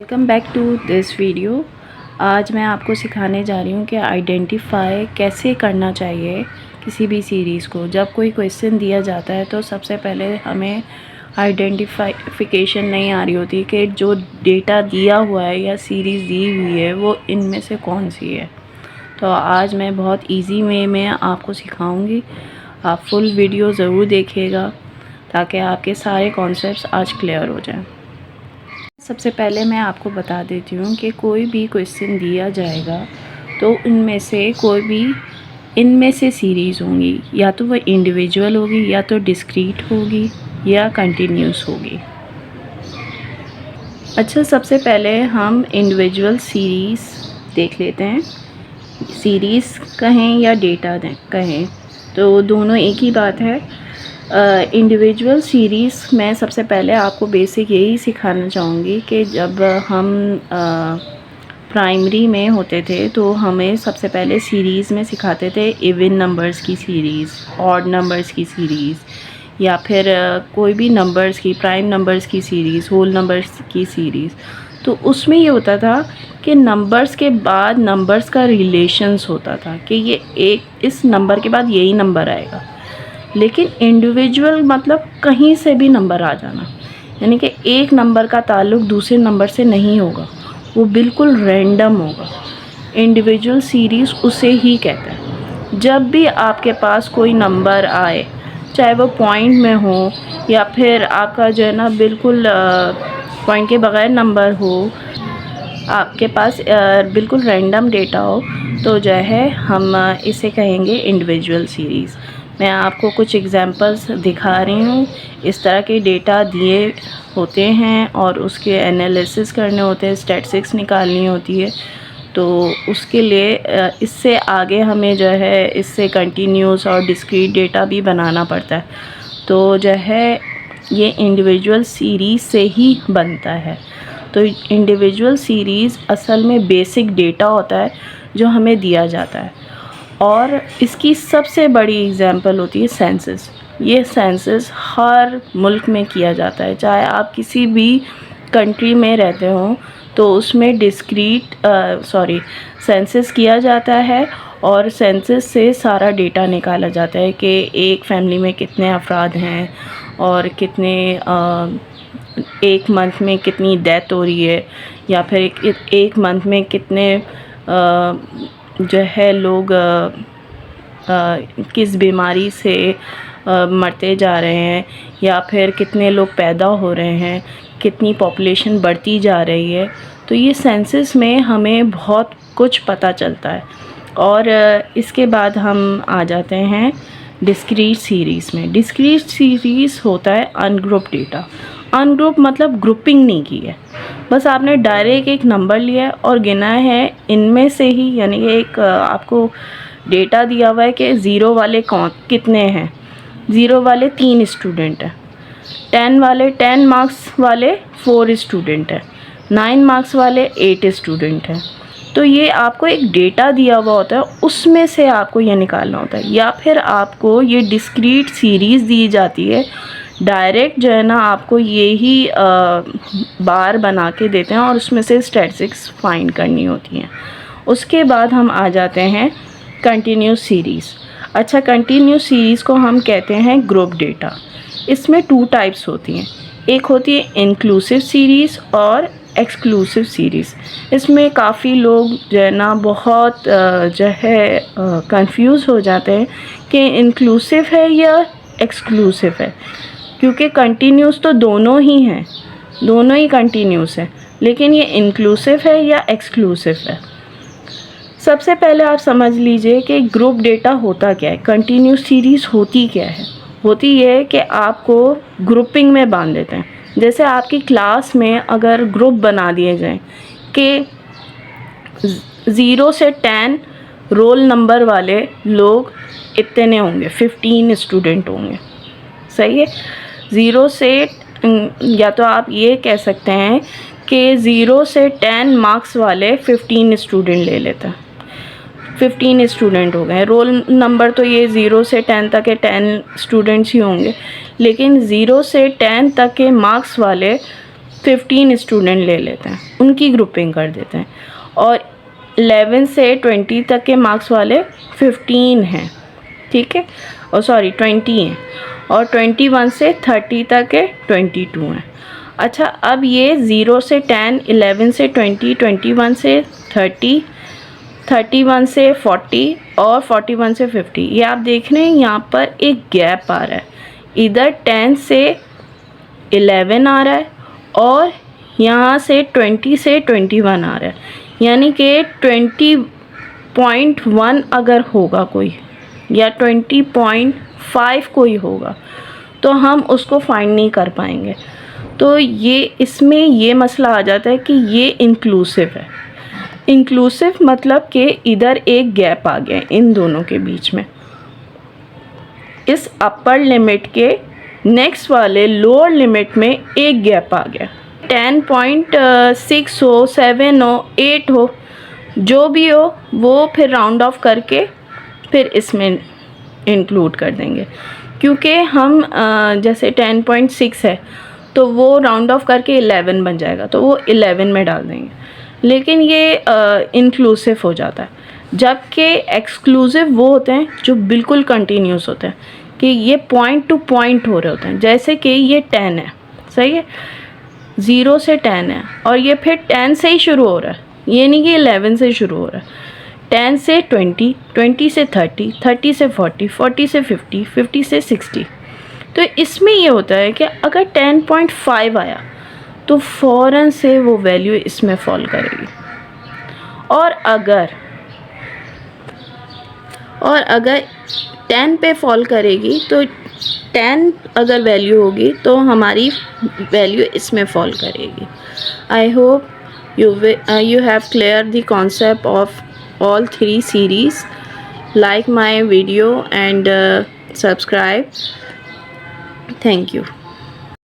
Welcome back to this video. आज मैं आपको सिखाने जा रही हूँ कि आइडेंटिफाई कैसे करना चाहिए किसी भी सीरीज़ को। जब कोई क्वेश्चन दिया जाता है तो सबसे पहले हमें आइडेंटिफिकेशन नहीं आ रही होती कि जो डेटा दिया हुआ है या सीरीज़ दी हुई है वो इनमें से कौन सी है। तो आज मैं बहुत इजी वे में आपको सिखाऊंगी। आप फुल वीडियो ज़रूर देखिएगा ताकि आपके सारे कॉन्सेप्ट्स आज क्लियर हो जाएं। सबसे पहले मैं आपको बता देती हूँ कि कोई भी क्वेश्चन दिया जाएगा तो इनमें से सीरीज़ होंगी, या तो वो इंडिविजुअल होगी, या तो डिस्क्रीट होगी, या कंटिन्यूस होगी। अच्छा, सबसे पहले हम इंडिविजुअल सीरीज़ देख लेते हैं। सीरीज़ कहें या डेटा कहें तो दोनों एक ही बात है। इंडिविजुअल सीरीज़ में सबसे पहले आपको बेसिक यही सिखाना चाहूँगी कि जब हम प्राइमरी में होते थे तो हमें सबसे पहले सीरीज़ में सिखाते थे इवन नंबर्स की सीरीज़, ऑड नंबर्स की सीरीज़, या फिर कोई भी नंबर्स की, प्राइम नंबर्स की सीरीज़, होल नंबर्स की सीरीज़। तो उसमें ये होता था कि नंबर्स के बाद नंबर्स का रिलेशंस होता था कि ये इस नंबर के बाद यही नंबर आएगा। लेकिन इंडिविजुअल मतलब कहीं से भी नंबर आ जाना, यानी कि एक नंबर का ताल्लुक़ दूसरे नंबर से नहीं होगा, वो बिल्कुल रैंडम होगा। इंडिविजुअल सीरीज़ उसे ही कहते हैं। जब भी आपके पास कोई नंबर आए, चाहे वो पॉइंट में हो या फिर आपका जो है ना बिल्कुल पॉइंट के बग़ैर नंबर हो, आपके पास बिल्कुल रैंडम डेटा हो, तो जो है हम इसे कहेंगे इंडिविजुअल सीरीज़। मैं आपको कुछ एग्जांपल्स दिखा रही हूँ। इस तरह के डेटा दिए होते हैं और उसके एनालिसिस करने होते हैं, स्टैटिस्टिक्स निकालनी होती है। तो उसके लिए इससे आगे हमें जो है इससे कंटिन्यूस और डिस्क्रीट डेटा भी बनाना पड़ता है। तो जो है ये इंडिविजुअल सीरीज़ से ही बनता है। तो इंडिविजुअल सीरीज़ असल में बेसिक डेटा होता है जो हमें दिया जाता है, और इसकी सबसे बड़ी एग्जांपल होती है सेंसस। ये सेंसस हर मुल्क में किया जाता है, चाहे आप किसी भी कंट्री में रहते हो तो उसमें सेंसस किया जाता है, और सेंसस से सारा डेटा निकाला जाता है कि एक फैमिली में कितने अफराद हैं और कितने एक मंथ में कितनी डेथ हो रही है, या फिर एक मंथ में कितने जो है लोग किस बीमारी से मरते जा रहे हैं, या फिर कितने लोग पैदा हो रहे हैं, कितनी पॉपुलेशन बढ़ती जा रही है। तो ये सेंसस में हमें बहुत कुछ पता चलता है। और इसके बाद हम आ जाते हैं डिस्क्रीट सीरीज़ में। डिस्क्रीट सीरीज़ होता है अनग्रुप डेटा। अनग्रुप मतलब ग्रुपिंग नहीं की है, बस आपने डायरेक्ट एक नंबर लिया और गिना है इनमें से ही, यानी एक आपको डेटा दिया हुआ है कि ज़ीरो वाले कितने हैं। ज़ीरो वाले 3 स्टूडेंट हैं, 10 मार्क्स वाले 4 स्टूडेंट हैं, 9 मार्क्स वाले 8 स्टूडेंट हैं। तो ये आपको एक डेटा दिया हुआ होता है, उसमें से आपको ये निकालना होता है। या फिर आपको ये डिस्क्रीट सीरीज़ दी जाती है, डायरेक्ट जो है ना आपको यही बार बना के देते हैं और उसमें से स्टैटिस्टिक्स फाइंड करनी होती हैं। उसके बाद हम आ जाते हैं कंटिन्यूस सीरीज़। अच्छा, कंटिन्यूस सीरीज़ को हम कहते हैं ग्रुप डेटा। इसमें 2 टाइप्स होती हैं, एक होती है इंक्लूसिव सीरीज़ और एक्सक्लूसिव सीरीज़। इसमें काफ़ी लोग जो है ना बहुत जो है कंफ्यूज हो जाते हैं कि इंक्लूसिव है या एक्सक्लूसिव है, क्योंकि कंटिन्यूस तो दोनों ही हैं, दोनों ही कंटिन्यूस है, लेकिन ये इंक्लूसिव है या एक्सक्लूसिव है। सबसे पहले आप समझ लीजिए कि ग्रुप डेटा होता क्या है, कंटिन्यूस सीरीज़ होती क्या है। होती ये है कि आपको ग्रुपिंग में बांध देते हैं। जैसे आपकी क्लास में अगर ग्रुप बना दिए जाएं कि 0 से 10 रोल नंबर वाले लोग इतने होंगे, 15 स्टूडेंट होंगे, सही है। 0 से या तो आप ये कह सकते हैं कि 0 से 10 मार्क्स वाले 15 स्टूडेंट ले लेते हैं, 15 स्टूडेंट हो गए। रोल नंबर तो ये 0 से 10 तक के 10 स्टूडेंट्स ही होंगे, लेकिन 0 से 10 तक के मार्क्स वाले 15 स्टूडेंट ले लेते हैं, उनकी ग्रुपिंग कर देते हैं, और 11 से 20 तक के मार्क्स वाले 15 हैं, ठीक है, और सॉरी 20 हैं, और 21 से 30 तक के 22 हैं। अच्छा, अब ये 0 से 10, 11 से 20, 21 से 30, 31 से 40 और 41 से 50, ये आप देख रहे हैं यहाँ पर एक गैप आ रहा है, इधर 10 से 11 आ रहा है और यहाँ से 20 से 21 आ रहा है, यानी कि 20.1 अगर होगा कोई या 20.5 कोई होगा तो हम उसको फाइंड नहीं कर पाएंगे। तो ये इसमें ये मसला आ जाता है कि ये इंक्लूसिव है। इंक्लूसिव मतलब कि इधर एक गैप आ गया इन दोनों के बीच में, इस अपर लिमिट के नेक्स्ट वाले लोअर लिमिट में एक गैप आ गया। 10.6 हो, 7 हो, 8 हो, जो भी हो वो फिर राउंड ऑफ करके फिर इसमें इंक्लूड कर देंगे, क्योंकि हम जैसे 10.6 है तो वो राउंड ऑफ करके 11 बन जाएगा, तो वो 11 में डाल देंगे, लेकिन ये इंक्लूसिव हो जाता है। जबकि एक्सक्लूसिव वो होते हैं जो बिल्कुल कंटिन्यूस होते हैं, कि ये पॉइंट टू पॉइंट हो रहे होते हैं। जैसे कि ये 10 है, सही है, 0 से 10 है और ये फिर 10 से ही शुरू हो रहा है, ये नहीं कि 11 से शुरू हो रहा है। 10 से 20, 20 से 30, 30 से 40, 40 से 50, 50 से 60। तो इसमें ये होता है कि अगर 10.5 आया तो फ़ौरन से वो वैल्यू इसमें फॉल करेगी, और अगर 10 पे फॉल करेगी तो 10 अगर वैल्यू होगी तो हमारी वैल्यू इसमें फॉल करेगी। I hope you have cleared the concept of all three series. Like my video and subscribe. Thank you.